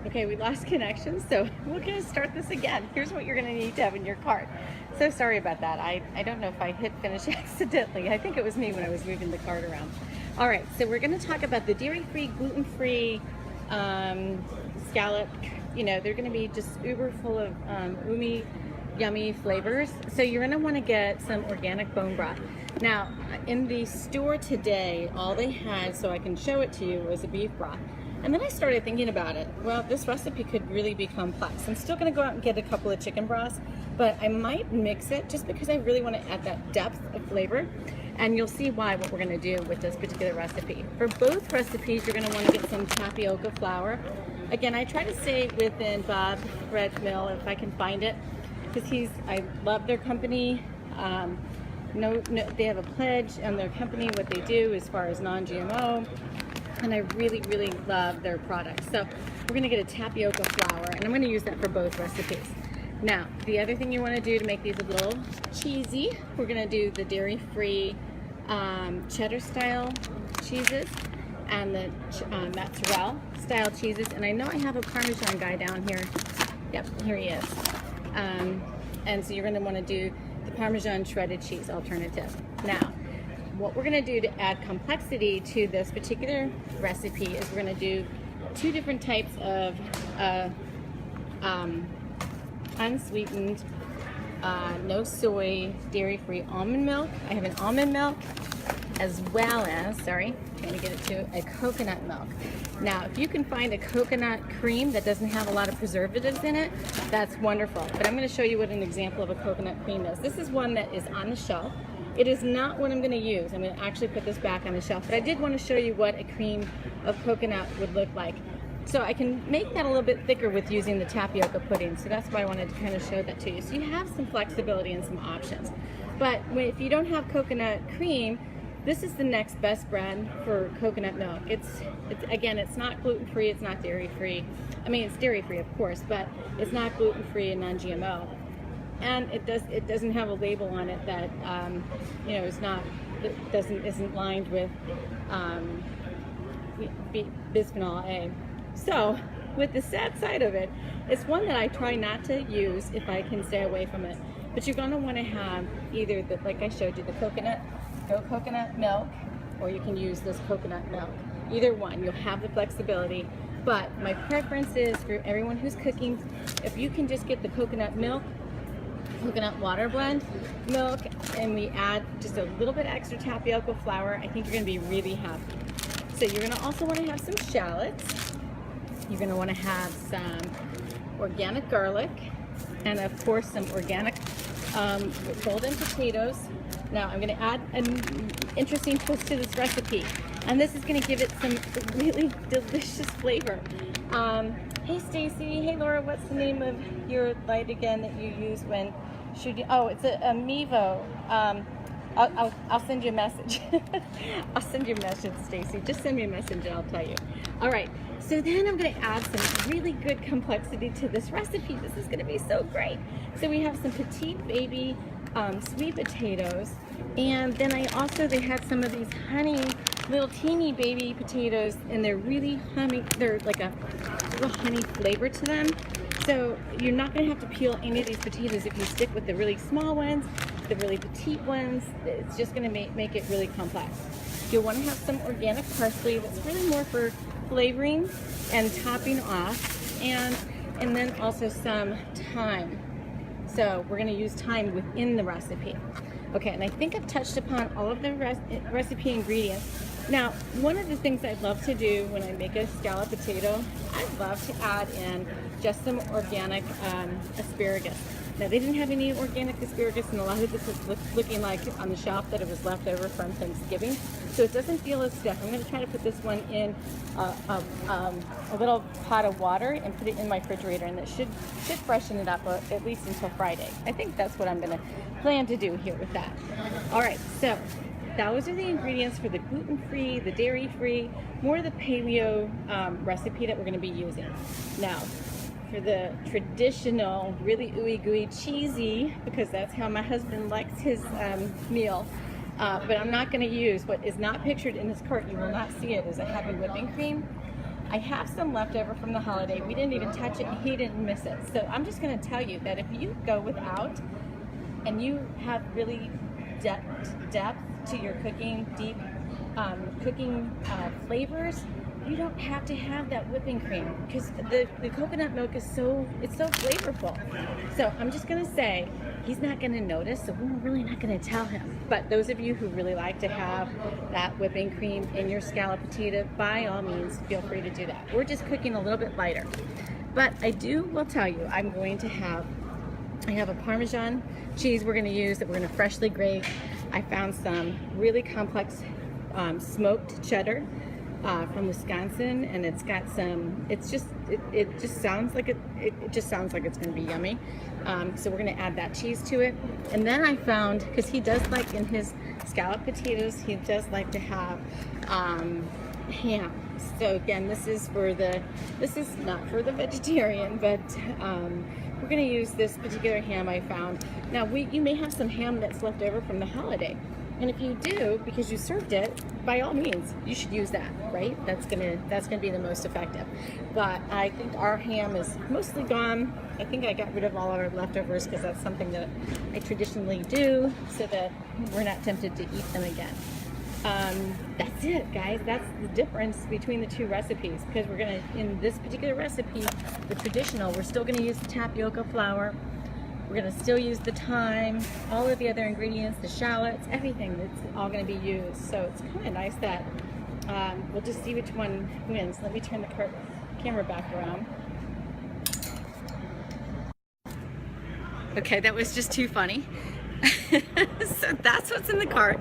Okay, we lost connection, so we're gonna start this again. Here's what you're gonna need to have in your cart. So sorry about that. I don't know if I hit finish accidentally. I think it was me when I was moving the cart around. All right, so we're gonna talk about the dairy-free, gluten-free scallop. You know, they're gonna be just uber full of yummy flavors. So you're gonna wanna get some organic bone broth. Now, in the store today, all they had, so I can show it to you, was a beef broth. And then I started thinking about it. Well, this recipe could really be complex. I'm still gonna go out and get a couple of chicken broths, but I might mix it just because I really wanna add that depth of flavor. And you'll see why, what we're gonna do with this particular recipe. For both recipes, you're gonna wanna get some tapioca flour. Again, I try to stay within Bob Bread Mill if I can find it, because I love their company. No, they have a pledge on their company, what they do as far as non-GMO. And I really, really love their products. So we're gonna get a tapioca flour, and I'm gonna use that for both recipes. Now, the other thing you wanna do to make these a little cheesy, we're gonna do the dairy-free cheddar style cheeses and the mozzarella style cheeses. And I know I have a Parmesan guy down here. Yep, here he is. And so you're gonna wanna do the Parmesan shredded cheese alternative. Now, what we're gonna do to add complexity to this particular recipe is we're gonna do two different types of unsweetened, no soy, dairy-free almond milk. I have an almond milk as well as, sorry, trying to get it to a coconut milk. Now, if you can find a coconut cream that doesn't have a lot of preservatives in it, that's wonderful. But I'm gonna show you what an example of a coconut cream is. This is one that is on the shelf. It is not what I'm going to use. I'm going to actually put this back on the shelf, but I did want to show you what a cream of coconut would look like. So I can make that a little bit thicker with using the tapioca pudding, so that's why I wanted to kind of show that to you. So you have some flexibility and some options. But if you don't have coconut cream, this is the next best brand for coconut milk. Again, it's not gluten-free, it's not dairy-free. I mean, it's dairy-free, of course, but it's not gluten-free and non-GMO. And it doesn't have a label on it that you know, isn't lined with bisphenol A. So with the sad side of it, it's one that I try not to use if I can stay away from it. But you're gonna want to have either the, like I showed you, the goat coconut milk, or you can use this coconut milk. Either one, you'll have the flexibility. But my preference is for everyone who's cooking, if you can just get the coconut milk, coconut water blend milk, and we add just a little bit extra tapioca flour, I think you're going to be really happy. So you're going to also want to have some shallots. You're going to want to have some organic garlic, and of course some organic golden potatoes. Now I'm going to add an interesting twist to this recipe, and this is going to give it some really delicious flavor. Hey Stacy, hey Laura, what's the name of your light again that you use when shooting? Oh, it's a Mevo. I'll send you a message. I'll send you a message, Stacy. Just send me a message and I'll tell you. All right, so then I'm gonna add some really good complexity to this recipe. This is gonna be so great. So we have some petite baby sweet potatoes, and then they had some of these little teeny baby potatoes, and they're really they're like a little honey flavor to them. So you're not going to have to peel any of these potatoes if you stick with the really small ones, the really petite ones. It's just going to make it really complex. You'll want to have some organic parsley that's really more for flavoring and topping off, and then also some thyme. So we're going to use thyme within the recipe. Okay, and I think I've touched upon all of the recipe ingredients. Now, one of the things I love to do when I make a scalloped potato, I love to add in just some organic asparagus. Now, they didn't have any organic asparagus, and a lot of this is looking like on the shelf that it was left over from Thanksgiving. So it doesn't feel as stiff. I'm going to try to put this one in a little pot of water and put it in my refrigerator, and it should freshen it up at least until Friday. I think that's what I'm going to plan to do here with that. All right, so those are the ingredients for the gluten-free, the dairy-free, more of the paleo recipe that we're going to be using. Now, for the traditional, really ooey gooey cheesy, because that's how my husband likes his meal, but I'm not going to use what is not pictured in this cart. You will not see it as a heavy whipping cream. I have some left over from the holiday. We didn't even touch it, and he didn't miss it. So I'm just gonna tell you that if you go without and you have really depth to your cooking, deep cooking flavors, you don't have to have that whipping cream because the coconut milk is so flavorful. So I'm just gonna say he's not gonna notice, so we're really not gonna tell him. But those of you who really like to have that whipping cream in your scalloped potato, by all means, feel free to do that. We're just cooking a little bit lighter. But I will tell you, I have a Parmesan cheese we're gonna use that we're gonna freshly grate. I found some really complex smoked cheddar from Wisconsin, and it's got some, it just sounds like it's gonna be yummy. So we're gonna add that cheese to it. And then I found, because he does like in his scalloped potatoes, he does like to have ham. So again, this is not for the vegetarian, but we're gonna use this particular ham I found. Now you may have some ham that's left over from the holiday. And if you do, because you served it, by all means, you should use that, right? That's gonna be the most effective. But I think our ham is mostly gone. I think I got rid of all our leftovers because that's something that I traditionally do so that we're not tempted to eat them again. That's it, guys. That's the difference between the two recipes, because we're gonna, in this particular recipe, the traditional, we're still gonna use the tapioca flour. We're gonna still use the thyme, all of the other ingredients, the shallots, everything that's all gonna be used. So it's kind of nice that we'll just see which one wins. Let me turn the camera back around. Okay, that was just too funny. So that's what's in the cart.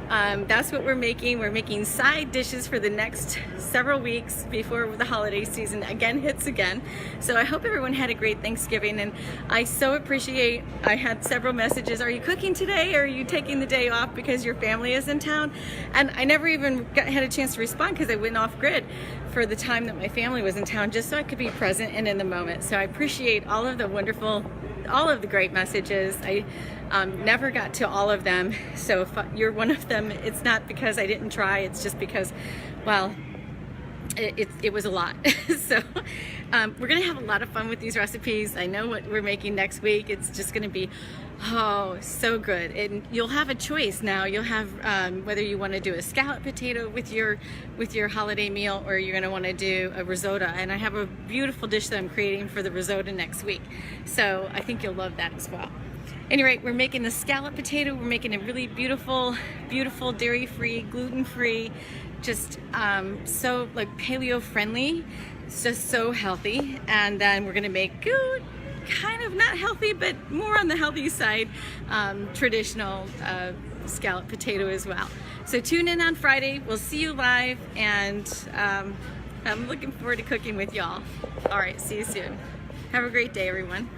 That's what we're making. We're making side dishes for the next several weeks before the holiday season again hits again. So I hope everyone had a great Thanksgiving, and I so appreciate, I had several messages, are you cooking today, or are you taking the day off because your family is in town? And I never even had a chance to respond because I went off grid for the time that my family was in town, just so I could be present and in the moment. So I appreciate all of the great messages. I never got to all of them, so if you're one of them, it's not because I didn't try, it's just because, well, it was a lot. So we're gonna have a lot of fun with these recipes. I know what we're making next week. It's just gonna be, oh, so good. And you'll have a choice now. You'll have whether you want to do a scalloped potato with your holiday meal, or you're gonna want to do a risotto. And I have a beautiful dish that I'm creating for the risotto next week, so I think you'll love that as well. Anyway, we're making the scalloped potato. We're making a really beautiful, beautiful dairy-free, gluten-free, just so like paleo-friendly. It's just so healthy. And then we're gonna make good, kind of not healthy, but more on the healthy side, traditional scalloped potato as well. So tune in on Friday. We'll see you live, and I'm looking forward to cooking with y'all. All right, see you soon. Have a great day, everyone.